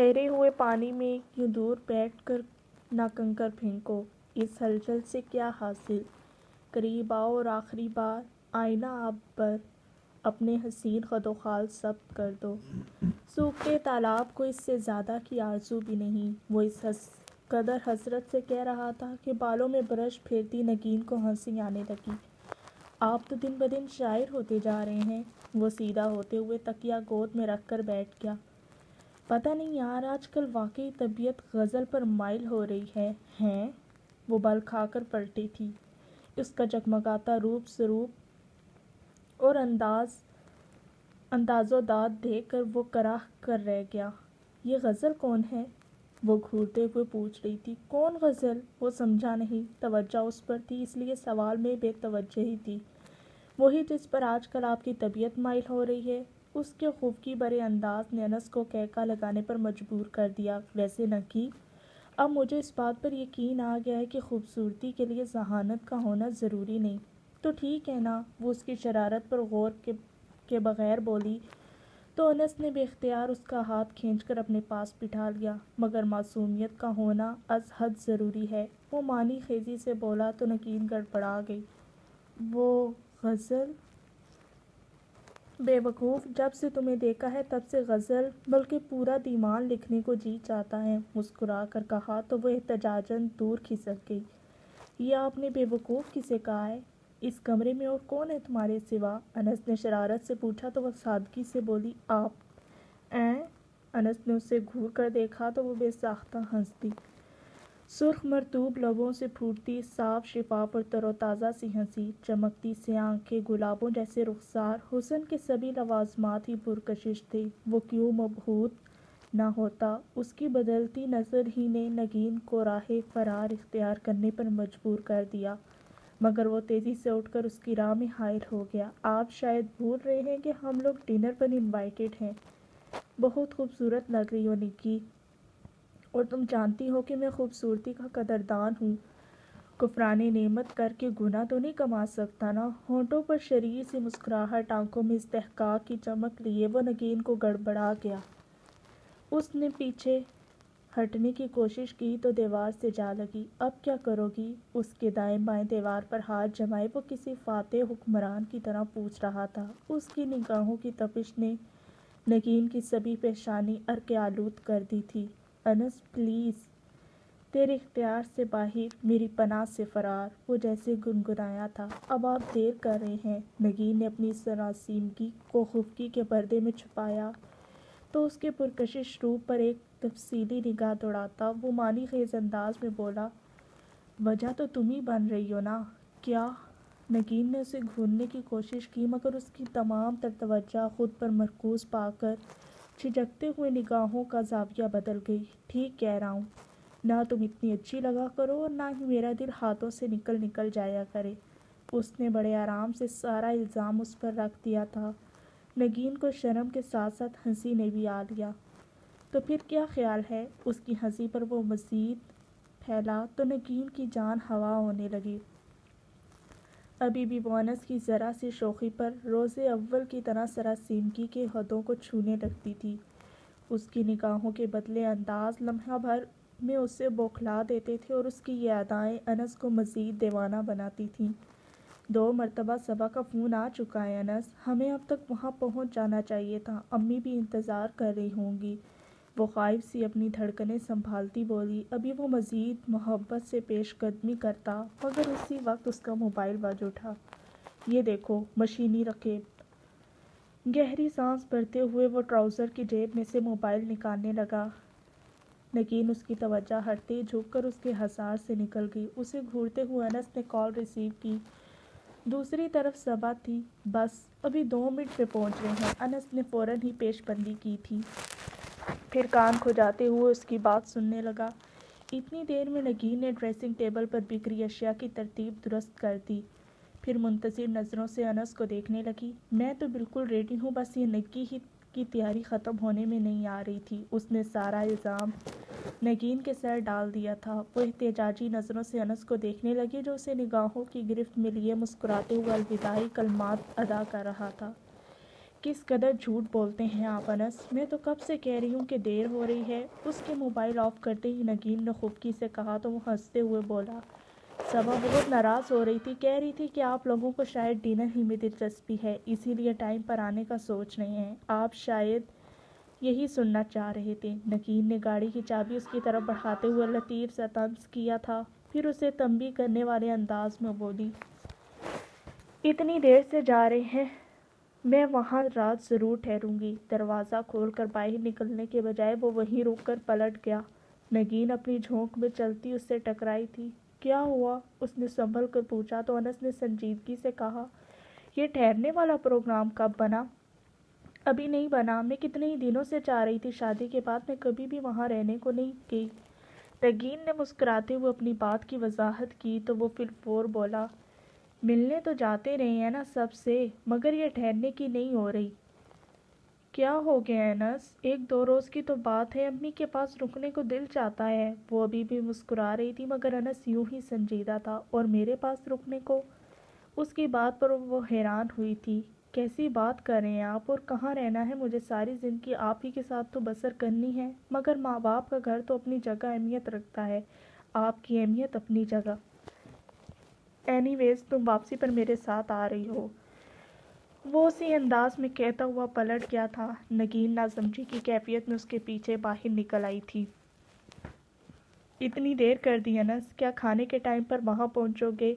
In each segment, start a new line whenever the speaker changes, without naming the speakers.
ٹھہرے ہوئے پانی میں یوں دور بیٹھ کر نہ کنکر پھینکو، اس ہلچل سے کیا حاصل؟ قریب آؤ اور آخری بار آئینہ آب پر اپنے حسین خد و خال ضبط کر دو۔ سوکھتے تالاب کو اس سے زیادہ کی آرزو بھی نہیں۔ وہ اس قدر حسرت سے کہہ رہا تھا کہ بالوں میں برش پھیرتی نگین کو ہنسی آنے لگی۔ آپ تو دن بدن شاعر ہوتے جا رہے ہیں۔ وہ سیدھا ہوتے ہوئے تکیہ گود میں رکھ کر بیٹھ گیا۔ پتہ نہیں یار، آج کل واقعی طبیعت غزل پر مائل ہو رہی ہے۔ ہیں؟ وہ بل کھا کر پلٹی تھی۔ اس کا جگمگاتا روپ سروپ اور انداز و داد دیکھ کر وہ کراہ کر رہ گیا۔ یہ غزل کون ہے؟ وہ گھورتے ہوئے پوچھ رہی تھی۔ کون غزل؟ وہ سمجھا نہیں۔ توجہ اس پر تھی، اس لیے سوال میں بے توجہی تھی۔ وہی جس پر آج کل آپ کی طبیعت مائل ہو رہی ہے۔ اس کے خفگی بھرے انداز نے انس کو قہقہ لگانے پر مجبور کر دیا۔ ویسے نگی، اب مجھے اس بات پر یقین آ گیا ہے کہ خوبصورتی کے لیے ذہانت کا ہونا ضروری نہیں۔ تو ٹھیک ہے نا؟ وہ اس کی شرارت پر غور کے بغیر بولی تو انس نے بے اختیار اس کا ہاتھ کھینچ کر اپنے پاس بٹھا لیا۔ مگر معصومیت کا ہونا از حد ضروری ہے۔ وہ معنی خیزی سے بولا تو نگین گڑبڑا گئی۔ وہ غزل؟ بے وقوف، جب سے تمہیں دیکھا ہے تب سے غزل بلکہ پورا دیوان لکھنے کو جی چاہتا ہے، مسکرا کر کہا تو وہ احتجاجاً دور کھسک گئی۔ یہ آپ نے بے وقوف کسے کہا ہے؟ اس کمرے میں اور کون ہے تمہارے سوا؟ انس نے شرارت سے پوچھا تو وہ سادگی سے بولی، آپ۔ انس نے اسے گھور کر دیکھا تو وہ بے ساختہ ہنس دی۔ سرخ مرطوب لبوں سے پھوٹتی صاف شفاف اور تر و تازہ سی ہنسی، چمکتی سی آنکھیں، گلابوں جیسے رخسار، حسن کے سبھی لوازمات ہی پرکشش تھے۔ وہ کیوں مبہوت نہ ہوتا؟ اس کی بدلتی نظر ہی نے نگین کو راہ فرار اختیار کرنے پر مجبور کر دیا، مگر وہ تیزی سے اٹھ کر اس کی راہ میں حائل ہو گیا۔ آپ شاید بھول رہے ہیں کہ ہم لوگ ڈنر پر انوائٹڈ ہیں۔ بہت خوبصورت لگ رہی ہو نکی، اور تم جانتی ہو کہ میں خوبصورتی کا قدردان ہوں۔ کفران نعمت کر کے گناہ تو نہیں کما سکتا نا؟ ہونٹوں پر شریر سی مسکراہٹ، آنکھوں میں استحقاق کی چمک لیے وہ نگین کو گڑبڑا گیا۔ اس نے پیچھے ہٹنے کی کوشش کی تو دیوار سے جا لگی۔ اب کیا کرو گی؟ اس کے دائیں بائیں دیوار پر ہاتھ جمائے وہ کسی فاتح حکمران کی طرح پوچھ رہا تھا۔ اس کی نگاہوں کی تپش نے نگین کی سبھی پیشانی عرق آلود کر دی تھی۔ انس پلیز، تیرے اختیار سے باہر، میری پناہ سے فرار، وہ جیسے گنگنایا تھا۔ اب آپ دیر کر رہے ہیں۔ نگین نے اپنی سراسیمگی کو خفگی کے پردے میں چھپایا تو اس کے پرکشش روپ پر ایک تفصیلی نگاہ دوڑاتا وہ معنی خیز انداز میں بولا، وجہ تو تم ہی بن رہی ہو نا؟ کیا؟ نگین نے اسے گھورنے کی کوشش کی، مگر اس کی تمام تر توجہ خود پر مرکوز پا کر جھجکتے ہوئے نگاہوں کا زاویہ بدل گئی۔ ٹھیک کہہ رہا ہوں، نہ تم اتنی اچھی لگا کرو اور نہ ہی میرا دل ہاتھوں سے نکل جایا کرے۔ اس نے بڑے آرام سے سارا الزام اس پر رکھ دیا تھا۔ نگین کو شرم کے ساتھ ساتھ ہنسی نے بھی آ لیا۔ تو پھر کیا خیال ہے؟ اس کی ہنسی پر وہ مزید پھیلا تو نگین کی جان ہوا ہونے لگی۔ ابھی بھی وہ انس کی ذرا سی شوخی پر روز اول کی طرح سراسیمگی کے حدوں کو چھونے لگتی تھی۔ اس کی نگاہوں کے بدلے انداز لمحہ بھر میں اسے بوکھلا دیتے تھے اور اس کی یہ ادائیں انس کو مزید دیوانہ بناتی تھیں۔ 2 مرتبہ صبا کا فون آ چکا ہے انس، ہمیں اب تک وہاں پہنچ جانا چاہیے تھا، امی بھی انتظار کر رہی ہوں گی۔ وہ خائف سی اپنی دھڑکنیں سنبھالتی بولی۔ ابھی وہ مزید محبت سے پیش قدمی کرتا، مگر اسی وقت اس کا موبائل بج اٹھا۔ یہ دیکھو، مشینی رقیب۔ گہری سانس بھرتے ہوئے وہ ٹراؤزر کی جیب میں سے موبائل نکالنے لگا۔ نگین اس کی توجہ ہٹتے ہی جھک کر اس کے حصار سے نکل گئی۔ اسے گھورتے ہوئے انس نے کال ریسیو کی۔ دوسری طرف صبا تھی۔ بس ابھی 2 منٹ میں پہنچ رہے ہیں، انس نے فوراً ہی پیش بندی کی تھی۔ پھر کان کھجاتے ہوئے اس کی بات سننے لگا۔ اتنی دیر میں نگین نے ڈریسنگ ٹیبل پر بکھری اشیاء کی ترتیب درست کر دی، پھر منتظر نظروں سے انس کو دیکھنے لگی۔ میں تو بالکل ریڈی ہوں، بس یہ نگی ہی کی تیاری ختم ہونے میں نہیں آ رہی تھی۔ اس نے سارا الزام نگین کے سر ڈال دیا تھا۔ وہ احتجاجی نظروں سے انس کو دیکھنے لگی جو اسے نگاہوں کی گرفت میں لیے مسکراتے ہوئے الوداعی کلمات ادا کر رہا تھا۔ کس قدر جھوٹ بولتے ہیں آپ انس، میں تو کب سے کہہ رہی ہوں کہ دیر ہو رہی ہے۔ اس کے موبائل آف کرتے ہی نگین نے خفگی سے کہا تو وہ ہنستے ہوئے بولا، صبا بہت ناراض ہو رہی تھی، کہہ رہی تھی کہ آپ لوگوں کو شاید ڈنر ہی میں دلچسپی ہے، اسی لیے ٹائم پر آنے کا سوچ رہے ہیں۔ آپ شاید یہی سننا چاہ رہے تھے۔ نگین نے گاڑی کی چابی اس کی طرف بڑھاتے ہوئے لطیف سا طنز کیا تھا، پھر اسے تنبیہ کرنے والے انداز میں بولی، اتنی دیر سے جا رہے ہیں، میں وہاں رات ضرور ٹھہروں گی۔ دروازہ کھول کر باہر نکلنے کے بجائے وہ وہیں رک کر پلٹ گیا۔ نگین اپنی جھونک میں چلتی اس سے ٹکرائی تھی۔ کیا ہوا؟ اس نے سنبھل کر پوچھا تو انس نے سنجیدگی سے کہا، یہ ٹھہرنے والا پروگرام کب بنا؟ ابھی نہیں بنا، میں کتنے ہی دنوں سے چاہ رہی تھی، شادی کے بعد میں کبھی بھی وہاں رہنے کو نہیں گئی۔ نگین نے مسکراتے ہوئے اپنی بات کی وضاحت کی تو وہ فی الفور بولا، ملنے تو جاتے رہے ہیں نا سب سے، مگر یہ ٹھہرنے کی نہیں ہو رہی۔ کیا ہو گیا انس؟ ایک دو روز کی تو بات ہے، امی کے پاس رکنے کو دل چاہتا ہے۔ وہ ابھی بھی مسکرا رہی تھی مگر انس یوں ہی سنجیدہ تھا۔ اور میرے پاس رکنے کو؟ اس کی بات پر وہ حیران ہوئی تھی۔ کیسی بات کر رہے ہیں آپ؟ اور کہاں رہنا ہے؟ مجھے ساری زندگی آپ ہی کے ساتھ تو بسر کرنی ہے، مگر ماں باپ کا گھر تو اپنی جگہ اہمیت رکھتا ہے، آپ کی اہمیت اپنی جگہ۔ اینی ویز تم واپسی پر میرے ساتھ آ رہی ہو، وہ اسی انداز میں کہتا ہوا پلٹ گیا تھا۔ نگین ناسمجھی کی کیفیت میں اس کے پیچھے باہر نکل آئی تھی۔ اتنی دیر کر دی انس، کیا کھانے کے ٹائم پر وہاں پہنچو گے؟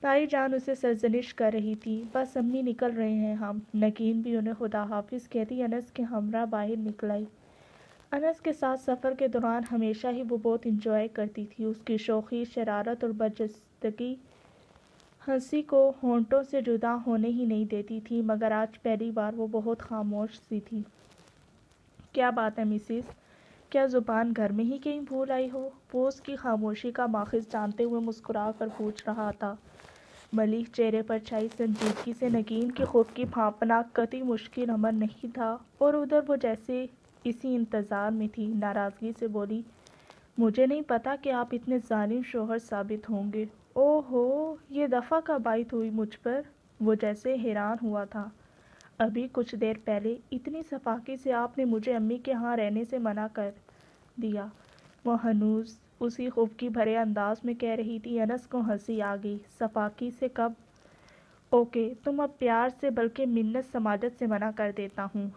تائی جان اسے سرزنش کر رہی تھی۔ بس امی نکل رہے ہیں ہم۔ نگین بھی انہیں خدا حافظ کہتی انس کے ہمراہ باہر نکل آئی۔ انس کے ساتھ سفر کے دوران ہمیشہ ہی وہ بہت انجوائے کرتی تھی۔ اس کی شوخی، شرارت اور برجستگی ہنسی کو ہونٹوں سے جدا ہونے ہی نہیں دیتی تھی، مگر آج پہلی بار وہ بہت خاموش سی تھی۔ کیا بات ہے مسز؟ کیا زبان گھر میں ہی کہیں بھول آئی ہو؟ وہ اس کی خاموشی کا ماخذ جانتے ہوئے مسکرا کر پوچھ رہا تھا۔ ملیح چہرے پر چھائی سنجیدگی سے نگین کی خفگی بھانپنا قطعی مشکل امر نہیں تھا، اور ادھر وہ جیسے اسی انتظار میں تھی۔ ناراضگی سے بولی، مجھے نہیں پتا کہ آپ اتنے ظالم شوہر ثابت ہوں گے۔ اوہ ہو، یہ دفعہ کب عائد ہوئی مجھ پر؟ وہ جیسے حیران ہوا تھا۔ ابھی کچھ دیر پہلے اتنی سفاکی سے آپ نے مجھے امی کے ہاں رہنے سے منع کر دیا۔ وہ ہنوز اسی خفگی بھرے انداز میں کہہ رہی تھی۔ انس کو ہنسی آ گئی۔ سفاکی سے کب؟ اوکے، تم اب پیار سے بلکہ منت سماجت سے منع کر دیتا ہوں۔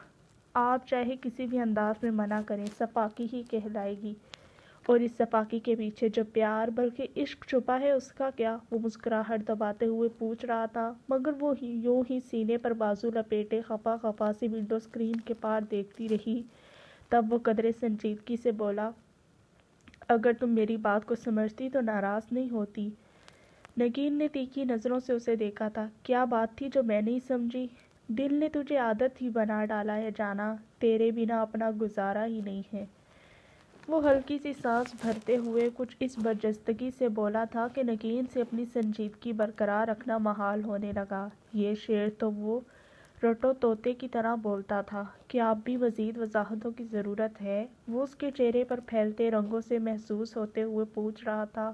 آپ چاہے کسی بھی انداز میں منع کریں، سفاکی ہی کہلائے گی۔ اور اس سفاکی کے پیچھے جو پیار بلکہ عشق چھپا ہے اس کا کیا؟ وہ مسکراہٹ دباتے ہوئے پوچھ رہا تھا، مگر وہ یوں ہی سینے پر بازو لپیٹے خفا خفا سی ونڈو اسکرین کے پار دیکھتی رہی۔ تب وہ قدرے سنجیدگی سے بولا، اگر تم میری بات کو سمجھتی تو ناراض نہیں ہوتی۔ نگین نے تیکھی نظروں سے اسے دیکھا تھا۔ کیا بات تھی جو میں نہیں سمجھی؟ دل نے تجھے عادت ہی بنا ڈالا ہے جانا، تیرے بنا اپنا گزارا ہی نہیں ہے۔ وہ ہلکی سی سانس بھرتے ہوئے کچھ اس برجستگی سے بولا تھا کہ نگین سے اپنی سنجیدگی برقرار رکھنا محال ہونے لگا۔ یہ شعر تو وہ رٹو طوطے کی طرح بولتا تھا۔ کیا اب بھی مزید وضاحتوں کی ضرورت ہے؟ وہ اس کے چہرے پر پھیلتے رنگوں سے محسوس ہوتے ہوئے پوچھ رہا تھا،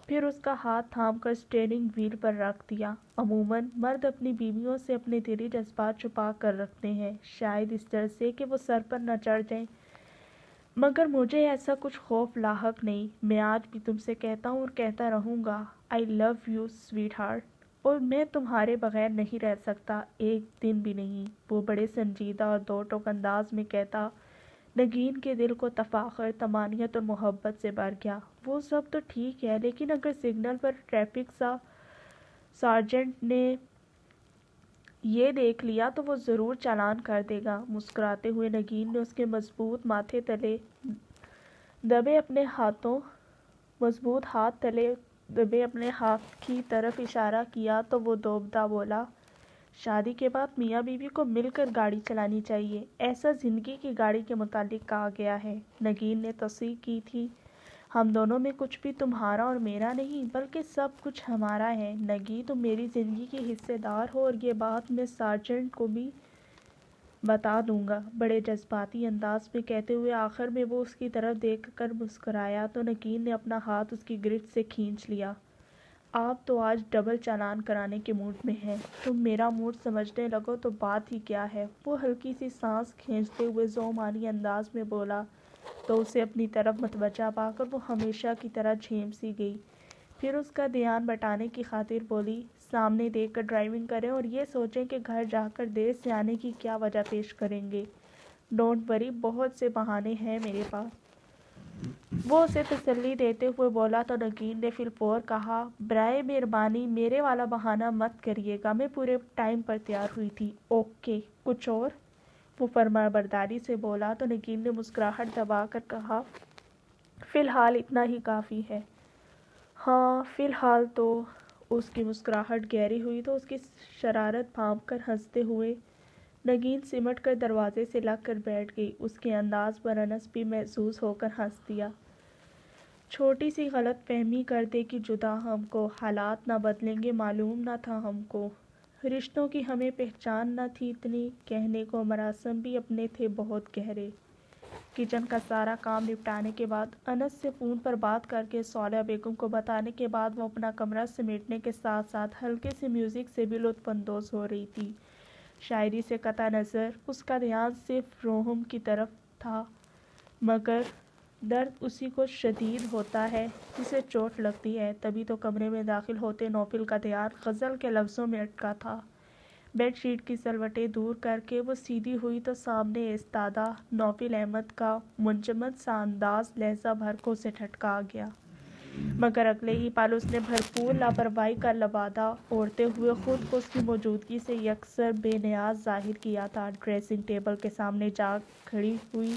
پھر اس کا ہاتھ تھام کر اسٹیئرنگ وہیل پر رکھ دیا۔ عموماً مرد اپنی بیویوں سے اپنے دلی جذبات چھپا کر رکھتے ہیں، شاید اس ڈر سے کہ وہ سر پر نہ چڑھ جائیں، مگر مجھے ایسا کچھ خوف لاحق نہیں۔ میں آج بھی تم سے کہتا ہوں اور کہتا رہوں گا، آئی لو یو سویٹ ہارٹ، اور میں تمہارے بغیر نہیں رہ سکتا، ایک دن بھی نہیں۔ وہ بڑے سنجیدہ اور دو ٹوک انداز میں کہتا، نگین کے دل کو تفاخر، طمانینت اور محبت سے بھر گیا۔ وہ سب تو ٹھیک ہے، لیکن اگر سگنل پر ٹریفک سارجنٹ نے یہ دیکھ لیا تو وہ ضرور چالان کر دے گا۔ مسکراتے ہوئے نگین نے اس کے مضبوط ہاتھ تلے دبے اپنے ہاتھ کی طرف اشارہ کیا تو وہ دوبدہ بولا، شادی کے بعد میاں بیوی کو مل کر گاڑی چلانی چاہیے، ایسا زندگی کی گاڑی کے متعلق کہا گیا ہے۔ نگین نے تصدیق کی تھی، ہم دونوں میں کچھ بھی تمہارا اور میرا نہیں، بلکہ سب کچھ ہمارا ہے۔ نگی، تم میری زندگی کی حصے دار ہو، اور یہ بات میں سارجنٹ کو بھی بتا دوں گا، بڑے جذباتی انداز میں کہتے ہوئے آخر میں وہ اس کی طرف دیکھ کر مسکرایا تو نگین نے اپنا ہاتھ اس کی گرفت سے کھینچ لیا۔ آپ تو آج ڈبل چالان کرانے کے موڈ میں ہیں، تم میرا موڈ سمجھنے لگو تو بات ہی کیا ہے۔ وہ ہلکی سی سانس کھینچتے ہوئے ذومانی انداز میں بولا تو اسے اپنی طرف متوجہ پا کر وہ ہمیشہ کی طرح جھیم سی گئی۔ پھر اس کا دھیان بٹانے کی خاطر بولی، سامنے دیکھ کر ڈرائیونگ کریں اور یہ سوچیں کہ گھر جا کر دیر سے آنے کی کیا وجہ پیش کریں گے۔ ڈونٹ وری، بہت سے بہانے ہیں میرے پاس۔ وہ اسے تسلی دیتے ہوئے بولا تو نگین نے فی الفور کہا، برائے مہربانی میرے والا بہانہ مت کریے گا، میں پورے ٹائم پر تیار ہوئی تھی۔ اوکے، کچھ اور؟ وہ فرمانبرداری سے بولا تو نگین نے مسکراہٹ دبا کر کہا، فی الحال اتنا ہی کافی ہے۔ ہاں فی الحال تو۔ اس کی مسکراہٹ گہری ہوئی تو اس کی شرارت بھانپ کر ہنستے ہوئے نگین سمٹ کر دروازے سے لگ کر بیٹھ گئی۔ اس کے انداز پر انس بھی محسوس ہو کر ہنس دیا۔ چھوٹی سی غلط فہمی کر دے کہ جدا ہم کو، حالات نہ بدلیں گے معلوم نہ تھا ہم کو، رشتوں کی ہمیں پہچان نہ تھی اتنی، کہنے کو مراسم بھی اپنے تھے بہت گہرے۔ کچن کا سارا کام نپٹانے کے بعد، انس سے فون پر بات کر کے صالحہ بیگم کو بتانے کے بعد وہ اپنا کمرہ سمیٹنے کے ساتھ ساتھ ہلکے سے میوزک سے بھی لطف اندوز ہو رہی تھی۔ شاعری سے قطع نظر اس کا دھیان صرف روحم کی طرف تھا، مگر درد اسی کو شدید ہوتا ہے جسے چوٹ لگتی ہے۔ تبھی تو کمرے میں داخل ہوتے نوفل کا دھیان غزل کے لفظوں میں اٹکا تھا۔ بیڈ شیٹ کی سلوٹیں دور کر کے وہ سیدھی ہوئی تو سامنے ایستادہ نوفل احمد کا منجمد سا انداز لہجہ بھر کو اسے ٹھٹکا گیا، مگر اگلے ہی پل اس نے بھرپور لاپرواہی کا لبادہ اوڑھتے ہوئے خود کو اس کی موجودگی سے یکسر بے نیاز ظاہر کیا تھا۔ ڈریسنگ ٹیبل کے سامنے جا کھڑی ہوئی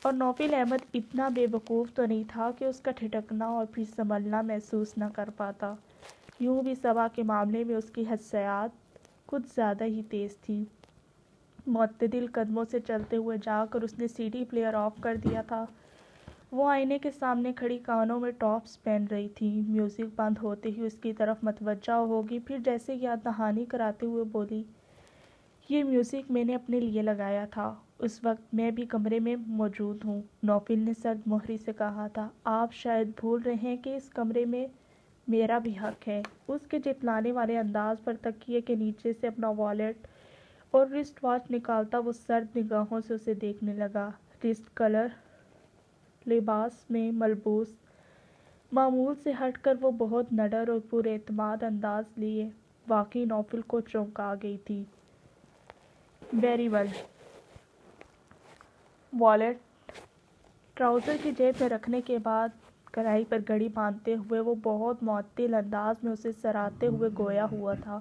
اور نوفل احمد اتنا بے وقوف تو نہیں تھا کہ اس کا ٹھٹکنا اور پھر سنبھلنا محسوس نہ کر پاتا۔ یوں بھی صبا کے معاملے میں اس کی حسیات کچھ زیادہ ہی تیز تھی۔ معتدل قدموں سے چلتے ہوئے جا کر اس نے سی ڈی پلیئر آف کر دیا تھا۔ وہ آئینے کے سامنے کھڑی کانوں میں ٹاپس پہن رہی تھی۔ میوزک بند ہوتے ہی اس کی طرف متوجہ ہوگی، پھر جیسے یاد دہانی کراتے ہوئے بولی، یہ میوزک میں نے اپنے لیے لگایا تھا، اس وقت میں بھی کمرے میں موجود ہوں۔ نوفل نے سرد مہری سے کہا تھا، آپ شاید بھول رہے ہیں کہ اس کمرے میں میرا بھی حق ہے۔ اس کے جتلانے والے انداز پر تکیے کے نیچے سے اپنا والیٹ اور رسٹ واچ نکالتا وہ سرد نگاہوں سے اسے دیکھنے لگا۔ رسٹ کلر لباس میں ملبوس، معمول سے ہٹ کر وہ بہت نڈر اور پر اعتماد انداز لیے واقعی نوفل کو چونکا گئی تھی۔ Very well. والیٹ ٹراؤزر کی جیب میں رکھنے کے بعد کلائی پر گھڑی باندھتے ہوئے وہ بہت معطل انداز میں اسے سراہتے ہوئے گویا ہوا تھا،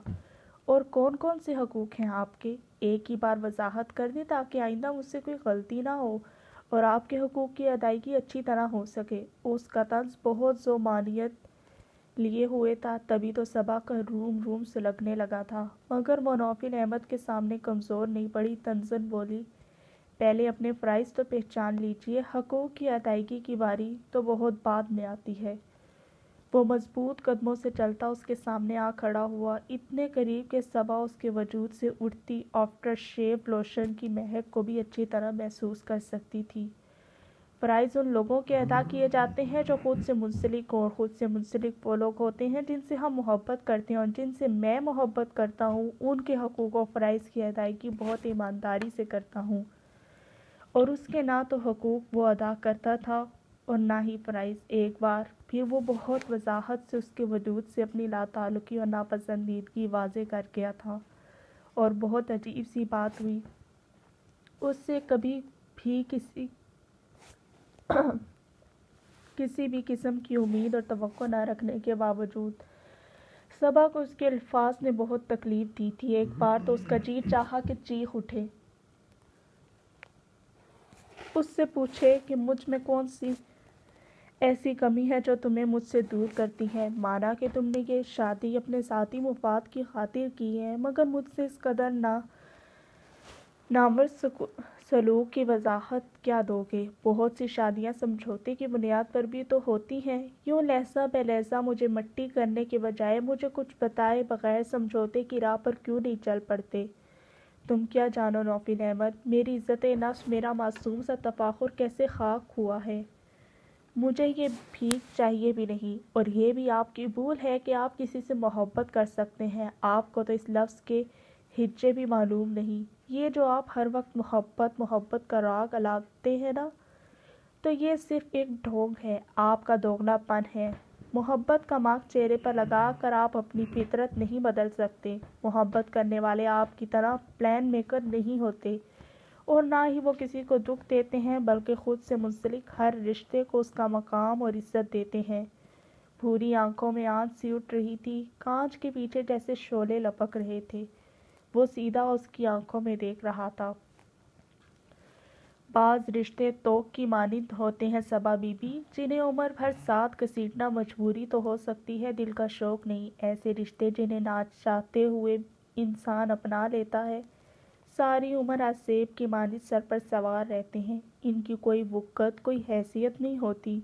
اور کون کون سے حقوق ہیں آپ کے؟ ایک ہی بار وضاحت کر دیں تاکہ آئندہ مجھ سے کوئی غلطی نہ ہو اور آپ کے حقوق کی ادائیگی اچھی طرح ہو سکے۔ اس کا طنز بہت ذومانیت لیے ہوئے تھا، تبھی تو صبا کا روم روم سلگنے لگا تھا، مگر وہ نوفل احمد کے سامنے کمزور نہیں پڑی۔ طنزاً بولی، پہلے اپنے فرائض تو پہچان لیجیے، حقوق کی ادائیگی کی باری تو بہت بعد میں آتی ہے۔ وہ مضبوط قدموں سے چلتا اس کے سامنے آ کھڑا ہوا، اتنے قریب کہ صبا اس کے وجود سے اٹھتی آفٹر شیو لوشن کی مہک کو بھی اچھی طرح محسوس کر سکتی تھی۔ فرائض ان لوگوں کے ادا کیے جاتے ہیں جو خود سے منسلک ہوں، اور خود سے منسلک وہ لوگ ہوتے ہیں جن سے ہم محبت کرتے ہیں، اور جن سے میں محبت کرتا ہوں ان کے حقوق و فرائض کی ادائیگی بہت ایمانداری سے کرتا ہوں، اور اس کے نہ تو حقوق وہ ادا کرتا تھا اور نہ ہی فرائض۔ ایک بار پھر وہ بہت وضاحت سے اس کے وجود سے اپنی لاتعلقی اور ناپسندیدگی واضح کر گیا تھا، اور بہت عجیب سی بات ہوئی، اس سے کبھی بھی کسی بھی قسم کی امید اور توقع نہ رکھنے کے باوجود صبا کو اس کے الفاظ نے بہت تکلیف دی تھی۔ ایک بار تو اس کا جی چاہا کہ چیخ اٹھے، اس سے پوچھے کہ مجھ میں کون سی ایسی کمی ہے جو تمہیں مجھ سے دور کرتی ہے۔ مانا کہ تم نے یہ شادی اپنے ذاتی مفاد کی خاطر کی ہے، مگر مجھ سے اس قدر نامرد سلوک کی وضاحت کیا دو گے؟ بہت سی شادیاں سمجھوتے کی بنیاد پر بھی تو ہوتی ہیں، یوں لہجہ بے لہجہ مجھے مٹی کرنے کے بجائے مجھے کچھ بتائے بغیر سمجھوتے کی راہ پر کیوں نہیں چل پڑتے؟ تم کیا جانو نوفل احمد، میری عزت نفس، میرا معصوم سا تفاخر کیسے خاک ہوا ہے۔ مجھے یہ بھیک چاہیے بھی نہیں، اور یہ بھی آپ کی بھول ہے کہ آپ کسی سے محبت کر سکتے ہیں۔ آپ کو تو اس لفظ کے ہجے بھی معلوم نہیں۔ یہ جو آپ ہر وقت محبت محبت کا راگ الاتے ہیں نا، تو یہ صرف ایک ڈھونگ ہے، آپ کا دوگلا پن ہے۔ محبت کا مارک چہرے پر لگا کر آپ اپنی فطرت نہیں بدل سکتے۔ محبت کرنے والے آپ کی طرح پلان میکر نہیں ہوتے، اور نہ ہی وہ کسی کو دکھ دیتے ہیں، بلکہ خود سے منسلک ہر رشتے کو اس کا مقام اور عزت دیتے ہیں۔ بھوری آنکھوں میں آنچ سی اٹھ رہی تھی، کانچ کے پیچھے جیسے شعلے لپک رہے تھے۔ وہ سیدھا اس کی آنکھوں میں دیکھ رہا تھا۔ بعض رشتے توق کی مانند ہوتے ہیں صبا بی بی، جنہیں عمر بھر ساتھ گھسیٹنا مجبوری تو ہو سکتی ہے، دل کا شوق نہیں۔ ایسے رشتے جنہیں نہ چاہتے ہوئے انسان اپنا لیتا ہے، ساری عمر آسیب کی مانند سر پر سوار رہتے ہیں۔ ان کی کوئی وقت، کوئی حیثیت نہیں ہوتی۔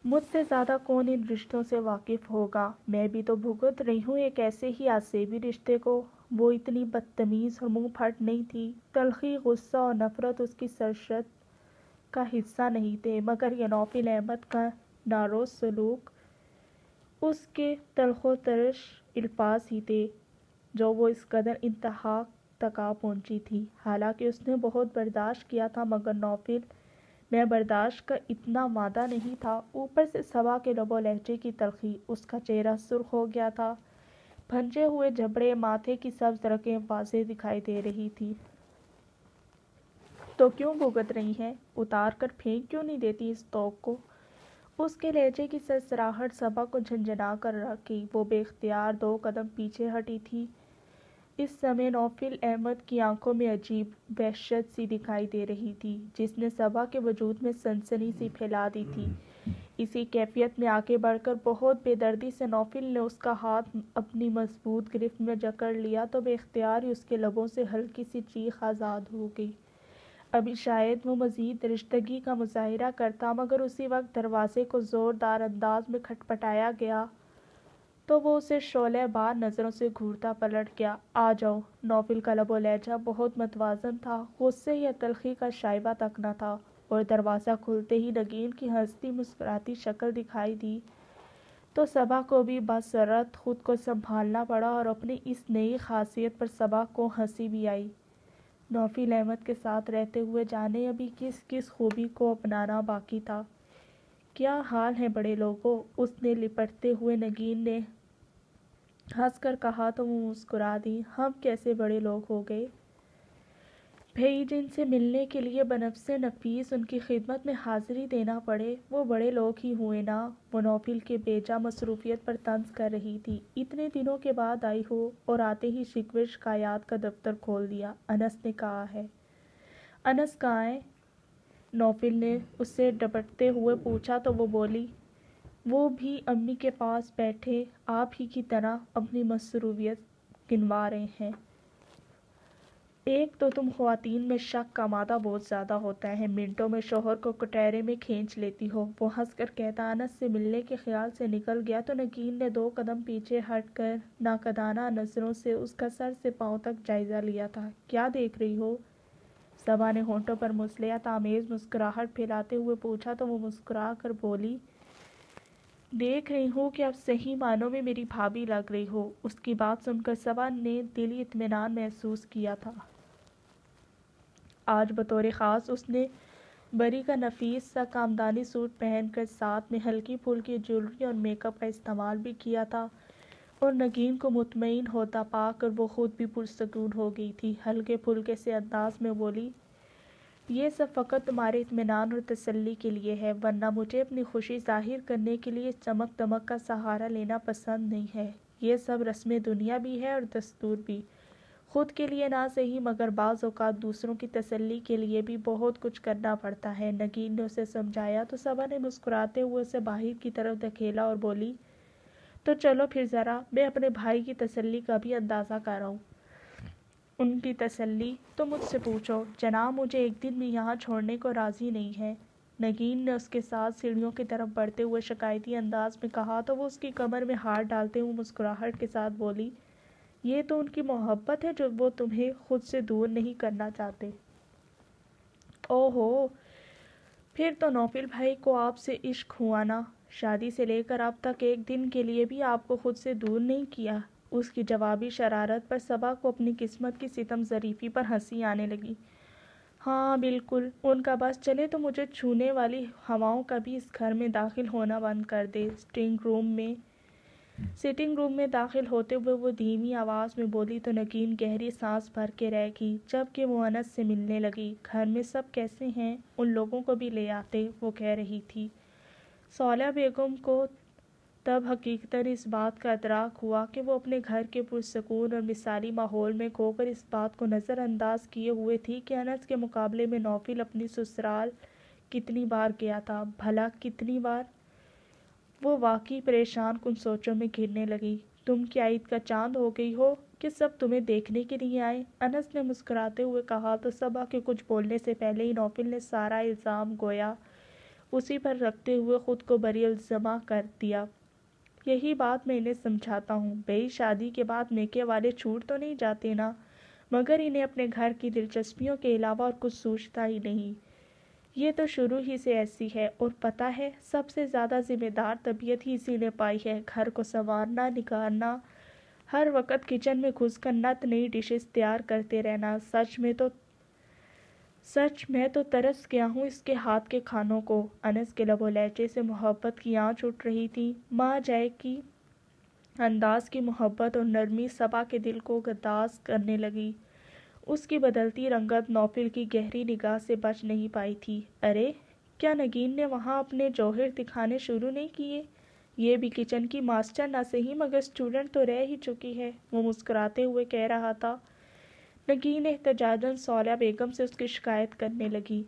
مجھ سے زیادہ کون ان رشتوں سے واقف ہوگا؟ میں بھی تو بھگت رہی ہوں ایک ایسے ہی آسیبی رشتے کو۔ وہ اتنی بدتمیز اور منہ پھٹ نہیں تھی۔ تلخی، غصہ اور نفرت اس کی سرشت کا حصہ نہیں تھے، مگر یہ نوفل احمد کا ناروز سلوک اس کے تلخ و ترش الفاظ ہی تھے جو وہ اس قدر انتہا تک آ پہنچی تھی۔ حالانکہ اس نے بہت برداشت کیا تھا، مگر نوفل میں برداشت کا اتنا مادہ نہیں تھا۔ اوپر سے صبا کے لب و لہجے کی تلخی، اس کا چہرہ سرخ ہو گیا تھا، بھنجے ہوئے جبڑے، ماتھے کی سبز رگیں واضح دکھائی دے رہی تھی۔ تو کیوں بھگت رہی ہیں؟ اتار کر پھینک کیوں نہیں دیتی اس طوق کو؟ اس کے لہجے کی سرسراہٹ صبا کو جھنجھنا کر رکھی۔ وہ بے اختیار 2 قدم پیچھے ہٹی تھی۔ اس سمے نوفل احمد کی آنکھوں میں عجیب وحشت سی دکھائی دے رہی تھی، جس نے صبا کے وجود میں سنسنی سی پھیلا دی تھی۔ اسی کیفیت میں آگے بڑھ کر بہت بے دردی سے نوفل نے اس کا ہاتھ اپنی مضبوط گرفت میں جکڑ لیا، تو بے اختیار ہی اس کے لبوں سے ہلکی سی چیخ آزاد ہو گئی۔ ابھی شاید وہ مزید درشتگی کا مظاہرہ کرتا، مگر اسی وقت دروازے کو زوردار انداز میں کھٹپٹایا گیا، تو وہ اسے شعلہ بار نظروں سے گھورتا پلٹ گیا۔ آ جاؤ۔ نوفل کا لب و لہجہ بہت متوازن تھا، غصے یا تلخی کا شائبہ تک نہ تھا، اور دروازہ کھلتے ہی نگین کی ہنستی مسکراتی شکل دکھائی دی تو صبا کو بھی بصرت خود کو سنبھالنا پڑا، اور اپنی اس نئی خاصیت پر صبا کو ہنسی بھی آئی۔ نوفل احمد کے ساتھ رہتے ہوئے جانے ابھی کس کس خوبی کو اپنانا باقی تھا۔ کیا حال ہے بڑے لوگوں؟ اس نے لپٹتے ہوئے نگین نے ہنس کر کہا تو وہ مسکرا دی۔ ہم کیسے بڑے لوگ ہو گئے بھئی، جن سے ملنے کے لیے بنفس نفیس ان کی خدمت میں حاضری دینا پڑے، وہ بڑے لوگ ہی ہوئے نا۔ وہ نوفل کے بیجا مصروفیت پر طنز کر رہی تھی۔ اتنے دنوں کے بعد آئی ہو، اور آتے ہی شکوے شکایات کا دفتر کھول دیا۔ انس نے کہا ہے۔ انس کہاں ہے؟ نوفل نے اس سے ڈپٹتے ہوئے پوچھا تو وہ بولی، وہ بھی امی کے پاس بیٹھے آپ ہی کی طرح اپنی مصروفیت گنوا رہے ہیں۔ ایک تو تم خواتین میں شک کا مادہ بہت زیادہ ہوتا ہے، منٹوں میں شوہر کو کٹہرے میں کھینچ لیتی ہو۔ وہ ہنس کر کہتا۔ انس سے ملنے کے خیال سے نکل گیا تو نگین نے 2 قدم پیچھے ہٹ کر ناقدانہ نظروں سے اس کا سر سے پاؤں تک جائزہ لیا تھا۔ کیا دیکھ رہی ہو؟ صبا نے ہونٹوں پر مصلحت آمیز مسکراہٹ پھیلاتے ہوئے پوچھا تو وہ مسکرا کر بولی، دیکھ رہی ہوں کہ اب صحیح معنوں میں میری بھابھی لگ رہی ہو۔ اس کی بات سن کر صبا نے دلی اطمینان محسوس کیا تھا۔ آج بطور خاص اس نے بری کا نفیس سا کامدانی سوٹ پہن کر ساتھ میں ہلکی پھلکی جیولری اور میک اپ کا استعمال بھی کیا تھا، اور نگین کو مطمئن ہوتا پا کر وہ خود بھی پرسکون ہو گئی تھی۔ ہلکے پھلکے سے انداز میں بولی، یہ سب فقط تمہارے اطمینان اور تسلی کے لیے ہے، ورنہ مجھے اپنی خوشی ظاہر کرنے کے لیے چمک دمک کا سہارا لینا پسند نہیں ہے۔ یہ سب رسم دنیا بھی ہے اور دستور بھی۔ خود کے لیے نہ صحیح، مگر بعض اوقات دوسروں کی تسلی کے لیے بھی بہت کچھ کرنا پڑتا ہے۔ نگین نے اسے سمجھایا تو صبا نے مسکراتے ہوئے اسے باہر کی طرف دھکیلا اور بولی، تو چلو پھر ذرا میں اپنے بھائی کی تسلی کا بھی اندازہ کراؤں۔ ان کی تسلی تو مجھ سے پوچھو، جناب مجھے ایک دن بھی یہاں چھوڑنے کو راضی نہیں ہے۔ نگین نے اس کے ساتھ سیڑھیوں کی طرف بڑھتے ہوئے شکایتی انداز میں کہا تو وہ اس کی کمر میں ہاتھ ڈالتے ہوئے مسکراہٹ کے ساتھ بولی، یہ تو ان کی محبت ہے جو وہ تمہیں خود سے دور نہیں کرنا چاہتے۔ او ہو، پھر تو نوفل بھائی کو آپ سے عشق ہوا نا؟ شادی سے لے کر اب تک ایک دن کے لیے بھی آپ کو خود سے دور نہیں کیا؟ اس کی جوابی شرارت پر صبا کو اپنی قسمت کی ستم ظریفی پر ہنسی آنے لگی۔ ہاں بالکل، ان کا بس چلے تو مجھے چھونے والی ہواؤں کا بھی اس گھر میں داخل ہونا بند کر دے۔ سٹنگ روم میں داخل ہوتے ہوئے وہ دھیمی آواز میں بولی تو نگین گہری سانس بھر کے رہ گئی، جبکہ وہ انس سے ملنے لگی۔ گھر میں سب کیسے ہیں؟ ان لوگوں کو بھی لے آتے، وہ کہہ رہی تھی۔ صالحہ بیگم کو تب حقیقتاً اس بات کا ادراک ہوا کہ وہ اپنے گھر کے پرسکون اور مثالی ماحول میں کھو کر اس بات کو نظر انداز کیے ہوئے تھی کہ انس کے مقابلے میں نوفل اپنی سسرال کتنی بار گیا تھا، بھلا کتنی بار؟ وہ واقعی پریشان کن سوچوں میں گھرنے لگی۔ تم کیا عید کا چاند ہو گئی ہو کہ سب تمہیں دیکھنے کے لیے آئے؟ انس نے مسکراتے ہوئے کہا تو صبا کے کچھ بولنے سے پہلے ہی نوفل نے سارا الزام گویا اسی پر رکھتے ہوئے خود کو بری الزامہ کر دیا۔ یہی بات میں انہیں سمجھاتا ہوں، بھئی شادی کے بعد میکے والے چھوٹ تو نہیں جاتے نا، مگر انہیں اپنے گھر کی دلچسپیوں کے علاوہ اور کچھ سوچتا ہی نہیں۔ یہ تو شروع ہی سے ایسی ہے، اور پتہ ہے سب سے زیادہ ذمہ دار طبیعت ہی اسی نے پائی ہے، گھر کو سنوارنا، نگارنا، ہر وقت کچن میں گھس کر نت نئی ڈشز تیار کرتے رہنا۔ سچ میں تو ترس گیا ہوں اس کے ہاتھ کے کھانوں کو۔ انس کے لب و لہجے سے محبت کی آنچ اٹھ رہی تھی۔ ماں جائے کی انداز کی محبت اور نرمی صبا کے دل کو گداز کرنے لگی۔ اس کی بدلتی رنگت نوفل کی گہری نگاہ سے بچ نہیں پائی تھی۔ ارے کیا نگین نے وہاں اپنے جوہر دکھانے شروع نہیں کیے؟ یہ بھی کچن کی ماسٹر نہ سہی مگر اسٹوڈنٹ تو رہ ہی چکی ہے، وہ مسکراتے ہوئے کہہ رہا تھا۔ نگین احتجاجاً صالحہ بیگم سے اس کی شکایت کرنے لگی۔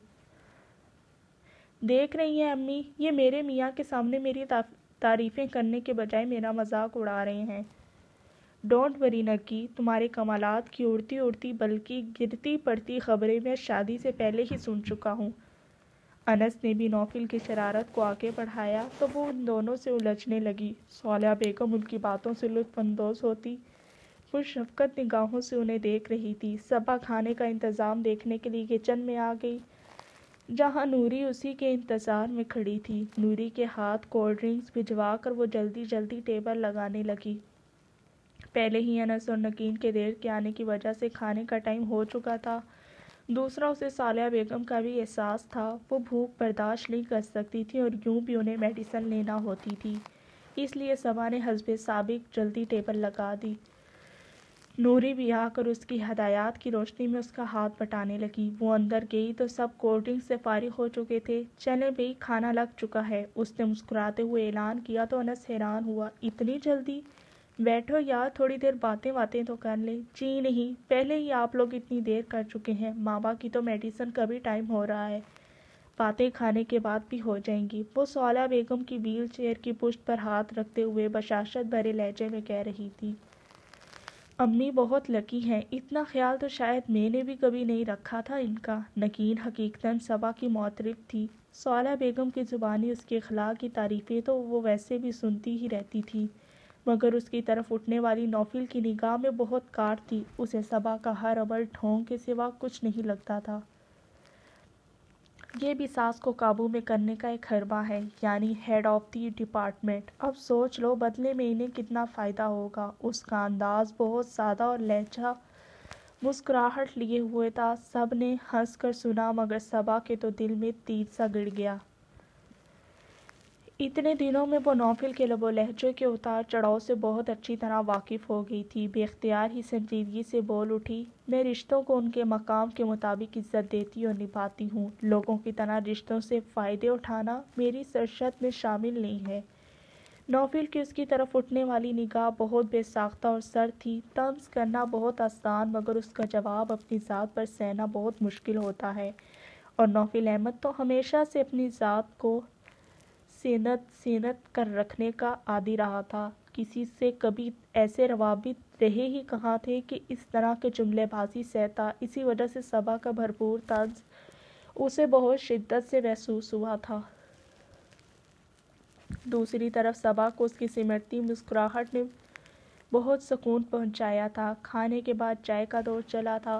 دیکھ رہی ہیں امی، یہ میرے میاں کے سامنے میری تعریفیں کرنے کے بجائے میرا مذاق اڑا رہے ہیں۔ ڈونٹ وری نگی، تمہارے کمالات کی اڑتی اڑتی بلکہ گرتی پڑتی خبریں میں شادی سے پہلے ہی سن چکا ہوں۔ انس نے بھی نوفل کی شرارت کو آگے بڑھایا تو وہ ان دونوں سے الجھنے لگی۔ صالحہ بیگم ان کی باتوں سے لطف اندوز ہوتی پرشفقت نگاہوں سے انہیں دیکھ رہی تھی۔ صبا کھانے کا انتظام دیکھنے کے لیے کچن میں آ گئی، جہاں نوری اسی کے انتظار میں کھڑی تھی۔ نوری کے ہاتھ کولڈ ڈرنکس بھجوا کر وہ جلدی جلدی ٹیبل لگانے لگی۔ پہلے ہی انس اور نگین کے دیر کے آنے کی وجہ سے کھانے کا ٹائم ہو چکا تھا، دوسرا اسے صالحہ بیگم کا بھی احساس تھا۔ وہ بھوک برداشت نہیں کر سکتی تھی اور یوں بھی انہیں میڈیسن لینا ہوتی تھی، اس لیے صبا نے حسب سابق جلدی ٹیبل لگا دی۔ نوری بھی آ کر اس کی ہدایات کی روشنی میں اس کا ہاتھ بٹانے لگی۔ وہ اندر گئی تو سب کولڈ ڈرنک سے فارغ ہو چکے تھے۔ چلیں بھئی کھانا لگ چکا ہے، اس نے مسکراتے ہوئے اعلان کیا تو انس حیران ہوا۔ اتنی جلدی؟ بیٹھو یار، تھوڑی دیر باتیں تو کر لیں۔ جی نہیں، پہلے ہی آپ لوگ اتنی دیر کر چکے ہیں، ماما کی تو میڈیسن کا بھی ٹائم ہو رہا ہے، باتیں کھانے کے بعد بھی ہو جائیں گی، وہ صالحہ بیگم کی ویل چیئر کی پشت پر ہاتھ رکھتے ہوئے بشاشت بھرے لہجے میں کہہ رہی تھی۔ امی بہت لکی ہیں، اتنا خیال تو شاید میں نے بھی کبھی نہیں رکھا تھا ان کا۔ نگین حقیقتاً صبا کی معترف تھی۔ صالحہ بیگم کی زبانی اس کے اخلاق کی تعریفیں تو وہ ویسے بھی سنتی ہی رہتی تھی، مگر اس کی طرف اٹھنے والی نوفل کی نگاہ میں بہت کاٹ تھی۔ اسے صبا کا ہر عمل ڈھونگ کے سوا کچھ نہیں لگتا تھا۔ یہ بھی ساس کو قابو میں کرنے کا ایک حربہ ہے، یعنی ہیڈ آف دی ڈپارٹمنٹ۔ اب سوچ لو بدلے میں انہیں کتنا فائدہ ہوگا۔ اس کا انداز بہت سادہ اور لہجہ مسکراہٹ لیے ہوئے تھا۔ سب نے ہنس کر سنا مگر صبا کے تو دل میں تیر سا گڑ گیا۔ اتنے دنوں میں وہ نوفل کے لب و لہجے کے اتار چڑھاؤ سے بہت اچھی طرح واقف ہو گئی تھی۔ بے اختیار ہی سنجیدگی سے بول اٹھی، میں رشتوں کو ان کے مقام کے مطابق عزت دیتی اور نبھاتی ہوں۔ لوگوں کی طرح رشتوں سے فائدے اٹھانا میری سرشت میں شامل نہیں ہے۔ نوفل کی اس کی طرف اٹھنے والی نگاہ بہت بے ساختہ اور سرد تھی۔ طنز کرنا بہت آسان مگر اس کا جواب اپنی ذات پر سہنا بہت مشکل ہوتا ہے، اور نوفل احمد تو ہمیشہ سے اپنی ذات کو سینت کر رکھنے کا عادی رہا تھا۔ کسی سے کبھی ایسے روابط رہے ہی کہاں تھے کہ اس طرح کے جملے بازی سہتا۔ اسی وجہ سے صبا کا بھرپور طنز اسے بہت شدت سے محسوس ہوا تھا۔ دوسری طرف صبا کو اس کی سمٹتی مسکراہٹ نے بہت سکون پہنچایا تھا۔ کھانے کے بعد چائے کا دور چلا تھا۔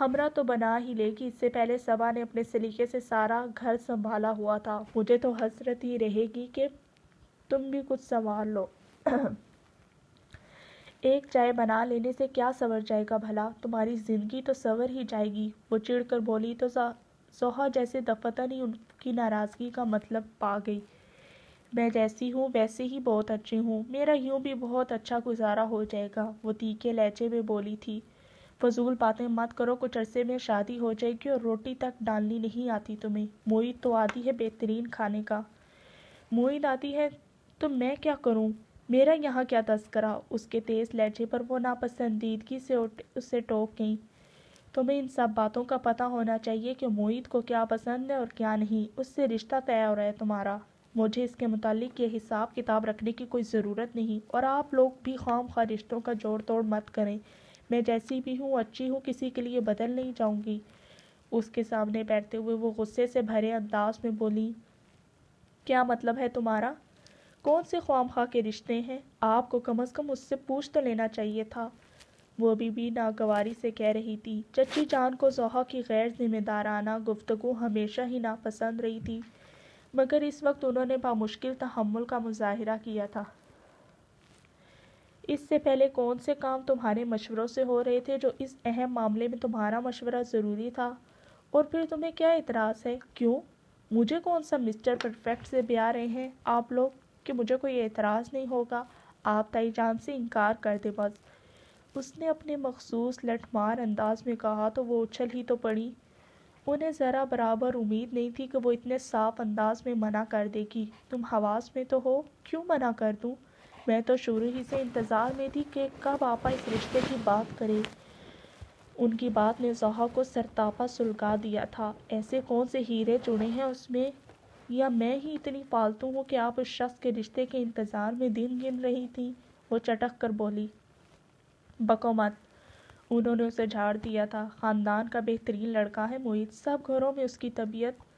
ہمراہ تو بنا ہی لے گی، اس سے پہلے صبا نے اپنے سلیقے سے سارا گھر سنبھالا ہوا تھا۔ مجھے تو حسرت ہی رہے گی کہ تم بھی کچھ سنبھال لو۔ ایک چائے بنا لینے سے کیا سنور جائے گا بھلا؟ تمہاری زندگی تو سنور ہی جائے گی، وہ چڑ کر بولی تو زوہا جیسے دفتن ہی ان کی ناراضگی کا مطلب پا گئی۔ میں جیسی ہوں ویسے ہی بہت اچھی ہوں، میرا یوں بھی بہت اچھا گزارا ہو جائے گا، وہ تیکھے لہجے میں بولی تھی۔ فضول باتیں مت کرو، کچھ عرصے میں شادی ہو جائے گی اور روٹی تک ڈالنی نہیں آتی تمہیں۔ موید تو عادی ہے بہترین کھانے کا۔ موید عادی ہے تو میں کیا کروں؟ میرا یہاں کیا تذکرہ؟ اس کے تیز لہجے پر وہ ناپسندیدگی سے اسے ٹوک گئیں۔ تمہیں ان سب باتوں کا پتہ ہونا چاہیے کہ موید کو کیا پسند ہے اور کیا نہیں، اس سے رشتہ طے ہو رہا ہے تمہارا۔ مجھے اس کے متعلق یہ حساب کتاب رکھنے کی کوئی ضرورت نہیں، اور آپ لوگ بھی خواہ مخواہ رشتوں کا جوڑ توڑ مت کریں۔ میں جیسی بھی ہوں اچھی ہوں، کسی کے لیے بدل نہیں جاؤں گی۔ اس کے سامنے بیٹھتے ہوئے وہ غصے سے بھرے انداز میں بولی، کیا مطلب ہے تمہارا؟ کون سے خواہ مخواہ کے رشتے ہیں؟ آپ کو کم از کم اس سے پوچھ تو لینا چاہیے تھا، وہ بھی ناگواری سے کہہ رہی تھی۔ چچی جان کو زوہا کی غیر ذمہ دارانہ گفتگو ہمیشہ ہی ناپسند رہی تھی، مگر اس وقت انہوں نے بامشکل تحمل کا مظاہرہ کیا تھا۔ اس سے پہلے کون سے کام تمہارے مشوروں سے ہو رہے تھے جو اس اہم معاملے میں تمہارا مشورہ ضروری تھا؟ اور پھر تمہیں کیا اعتراض ہے؟ کیوں؟ مجھے کون سا مسٹر پرفیکٹ سے بیاہ رہے ہیں آپ لوگ کہ مجھے کوئی اعتراض نہیں ہوگا؟ آپ تائی جان سے انکار کر دے بس، اس نے اپنے مخصوص لٹ مار انداز میں کہا تو وہ اچھل ہی تو پڑی۔ انہیں ذرا برابر امید نہیں تھی کہ وہ اتنے صاف انداز میں منع کر دے گی۔ تم حواس میں تو ہو، کیوں منع کر دوں؟ میں تو شروع ہی سے انتظار میں تھی کہ کب آپا اس رشتے کی بات کرے۔ ان کی بات نے زوہا کو سرتاپا سلگا دیا تھا۔ ایسے کون سے ہیرے جڑے ہیں اس میں، یا میں ہی اتنی فالتو ہوں کہ آپ اس شخص کے رشتے کے انتظار میں دن گن رہی تھیں؟ وہ چٹک کر بولی۔ بکو مت، انہوں نے اسے جھاڑ دیا تھا۔ خاندان کا بہترین لڑکا ہے موید، سب گھروں میں اس کی طبیعت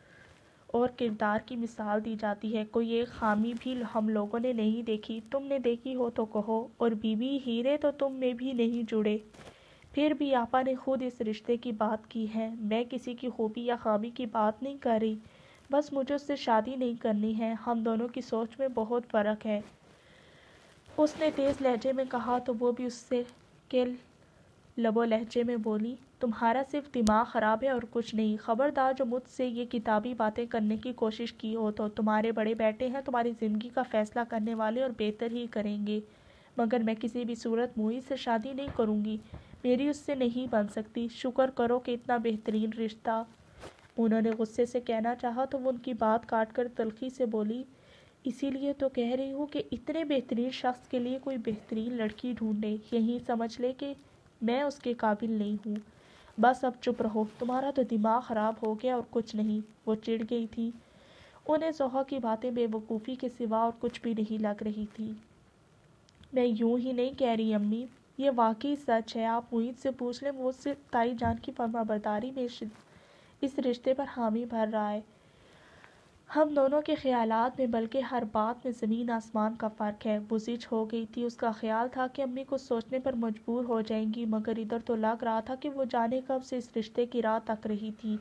اور کردار کی مثال دی جاتی ہے، کوئی ایک خامی بھی ہم لوگوں نے نہیں دیکھی۔ تم نے دیکھی ہو تو کہو۔ اور بی بی ہیرے تو تم میں بھی نہیں جڑے۔ پھر بھی آپا نے خود اس رشتے کی بات کی ہے، میں کسی کی خوبی یا خامی کی بات نہیں کر رہی، بس مجھے اس سے شادی نہیں کرنی ہے، ہم دونوں کی سوچ میں بہت فرق ہے، اس نے تیز لہجے میں کہا تو وہ بھی اس سے کے لب و لہجے میں بولی، تمہارا صرف دماغ خراب ہے اور کچھ نہیں، خبردار جو مجھ سے یہ کتابی باتیں کرنے کی کوشش کی ہو تو تمہارے بڑے بیٹے ہیں، تمہاری زندگی کا فیصلہ کرنے والے اور بہتر ہی کریں گے، مگر میں کسی بھی صورت موید سے شادی نہیں کروں گی، میری اس سے نہیں بن سکتی، شکر کرو کہ اتنا بہترین رشتہ۔ انہوں نے غصے سے کہنا چاہا تو وہ ان کی بات کاٹ کر تلخی سے بولی، اسی لیے تو کہہ رہی ہوں کہ اتنے بہترین شخص کے لیے کوئی بہترین لڑکی ڈھونڈے، یہی سمجھ لے کہ میں اس کے قابل نہیں ہوں، بس اب چپ رہو، تمہارا تو دماغ خراب ہو گیا اور کچھ نہیں۔ وہ چڑ گئی تھی، انہیں زوہا کی باتیں بے وقوفی کے سوا اور کچھ بھی نہیں لگ رہی تھی۔ میں یوں ہی نہیں کہہ رہی امی، یہ واقعی سچ ہے، آپ موید سے پوچھ لیں، وہ اس سے تائی جان کی فرمانبرداری میں اس رشتے پر حامی بھر رہا ہے۔ ہم دونوں کے خیالات میں بلکہ ہر بات میں زمین آسمان کا فرق ہے۔ وہ زچ ہو گئی تھی، اس کا خیال تھا کہ امی کچھ سوچنے پر مجبور ہو جائیں گی، مگر ادھر تو لگ رہا تھا کہ وہ جانے کب سے اس رشتے کی راہ تک رہی تھی۔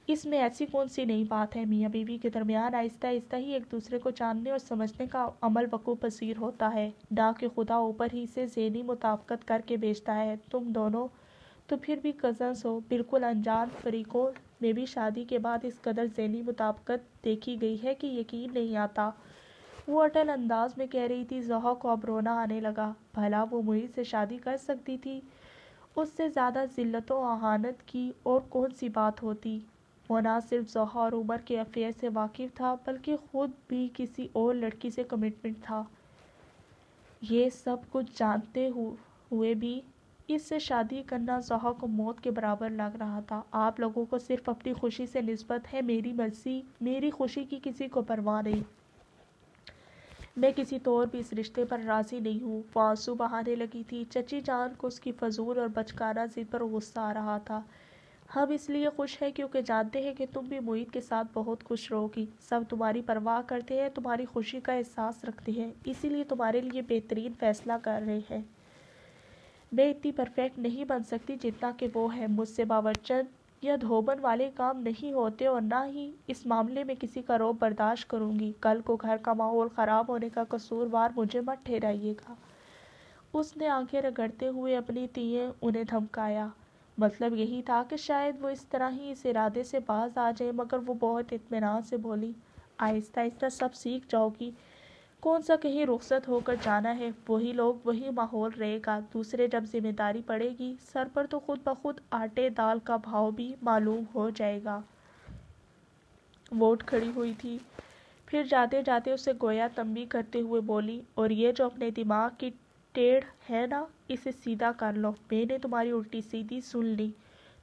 اس میں ایسی کون سی نئی بات ہے؟ میاں بیوی کے درمیان آہستہ آہستہ ہی ایک دوسرے کو جاننے اور سمجھنے کا عمل وقوع پذیر ہوتا ہے، نہ کہ خدا اوپر ہی سے ذہنی مطابقت کر کے بھیجتا ہے۔ تم دونوں تو پھر بھی کزنز ہو، بالکل انجان فریقوں میں بھی شادی کے بعد اس قدر ذہنی مطابقت دیکھی گئی ہے کہ یقین نہیں آتا، وہ اٹل انداز میں کہہ رہی تھی۔ زوہا کو اب رونا آنے لگا، بھلا وہ موید سے شادی کر سکتی تھی؟ اس سے زیادہ ذلت و اہانت کی اور کون سی بات ہوتی؟ وہ نہ صرف زوہا اور عمر کے افیئر سے واقف تھا بلکہ خود بھی کسی اور لڑکی سے کمٹمنٹ تھا۔ یہ سب کچھ جانتے ہوئے بھی اس سے شادی کرنا زوہا کو موت کے برابر لگ رہا تھا۔ آپ لوگوں کو صرف اپنی خوشی سے نسبت ہے، میری مرضی، میری خوشی کی کسی کو پرواہ نہیں، میں کسی طور بھی اس رشتے پر راضی نہیں ہوں۔ وہ آنسو بہانے لگی تھی۔ چچی جان کو اس کی فضول اور بچکانہ ضد پر غصہ آ رہا تھا۔ ہم اس لیے خوش ہیں کیونکہ جانتے ہیں کہ تم بھی موید کے ساتھ بہت خوش رہو گی، سب تمہاری پرواہ کرتے ہیں، تمہاری خوشی کا احساس رکھتے ہیں، اسی لیے تمہارے لیے بہترین فیصلہ کر رہے ہیں۔ میں اتنی پرفیکٹ نہیں بن سکتی جتنا کہ وہ ہے. مجھ سے باورچن یا دھوبن والے کام نہیں ہوتے اور نہ ہی اس معاملے میں کسی کا روب برداشت کروں گی. کل کو گھر کا ماحول خراب ہونے کا قصوروار مجھے مت ٹھہرائیے گا. اس نے آنکھیں رگڑتے ہوئے اپنی تیئیں انہیں دھمکایا. مطلب یہی تھا کہ شاید وہ اس طرح ہی اس ارادے سے باز آ جائے، مگر وہ بہت اطمینان سے بولی، آہستہ آہستہ سب سیکھ جاؤ گی. کون سا کہیں رخصت ہو کر جانا ہے، وہی لوگ وہی ماحول رہے گا. دوسرے جب ذمہ داری پڑے گی سر پر تو خود بخود آٹے دال کا بھاؤ بھی معلوم ہو جائے گا. وہ اٹھ کھڑی ہوئی تھی، پھر جاتے جاتے اسے گویا تنبیہ کرتے ہوئے بولی، اور یہ جو اپنے دماغ کی ٹیڑھ ہے نا، اسے سیدھا کر لو. میں نے تمہاری الٹی سیدھی سن لی.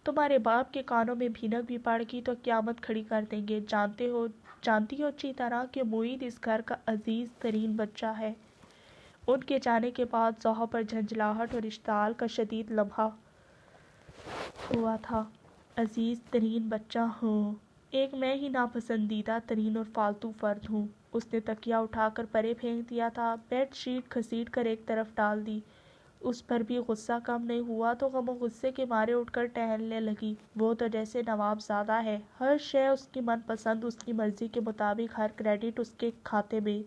تمہارے باپ کے کانوں میں بھینک بھی پڑ گئی تو قیامت کھڑی کر دیں گے. جانتی ہو اچھی طرح کہ معید اس گھر کا عزیز ترین بچہ ہے. ان کے جانے کے بعد ضحیٰ پر جھنجھلاہٹ اور اشتعال کا شدید لمحہ ہوا تھا. عزیز ترین بچہ ہوں، ایک میں ہی ناپسندیدہ ترین اور فالتو فرد ہوں. اس نے تکیہ اٹھا کر پرے پھینک دیا تھا، بیڈ شیٹ گھسیٹ کر ایک طرف ڈال دی. اس پر بھی غصہ کم نہیں ہوا تو غم و غصے کے مارے اٹھ کر ٹہلنے لگی. وہ تو جیسے نواب زادہ ہے، ہر شے اس کی من پسند، اس کی مرضی کے مطابق، ہر کریڈٹ اس کے کھاتے میں.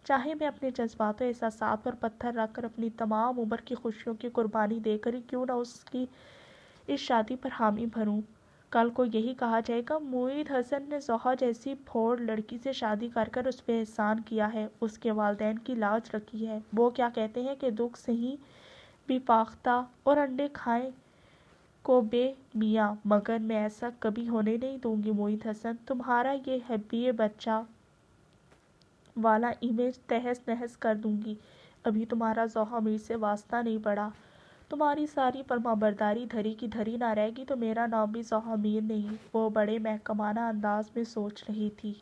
چاہے میں اپنے جذبات و احساسات پر پتھر رکھ کر اپنی تمام عمر کی خوشیوں کی قربانی دے کر ہی کیوں نہ اس شادی پر حامی بھروں. کل کو یہی کہا جائے گا معید حسن نے ضحیٰ جیسی پھوڑ لڑکی سے شادی کر کر اس پہ احسان کیا ہے، اس کے والدین کی لاج رکھی ہے. وہ کیا کہتے ہیں کہ دکھ سہی بھی فاختہ اور انڈے کھائیں کو بے میاں. مگر میں ایسا کبھی ہونے نہیں دوں گی معید حسن. تمہارا یہ حبیب بچہ والا امیج تہس نہس کر دوں گی. ابھی تمہارا ضحیٰ میر سے واسطہ نہیں پڑا. تمہاری ساری فرمانبرداری دھری کی دھری نہ رہے گی تو میرا نام بھی ضحیٰ میر نہیں. وہ بڑے محکمانہ انداز میں سوچ رہی تھی.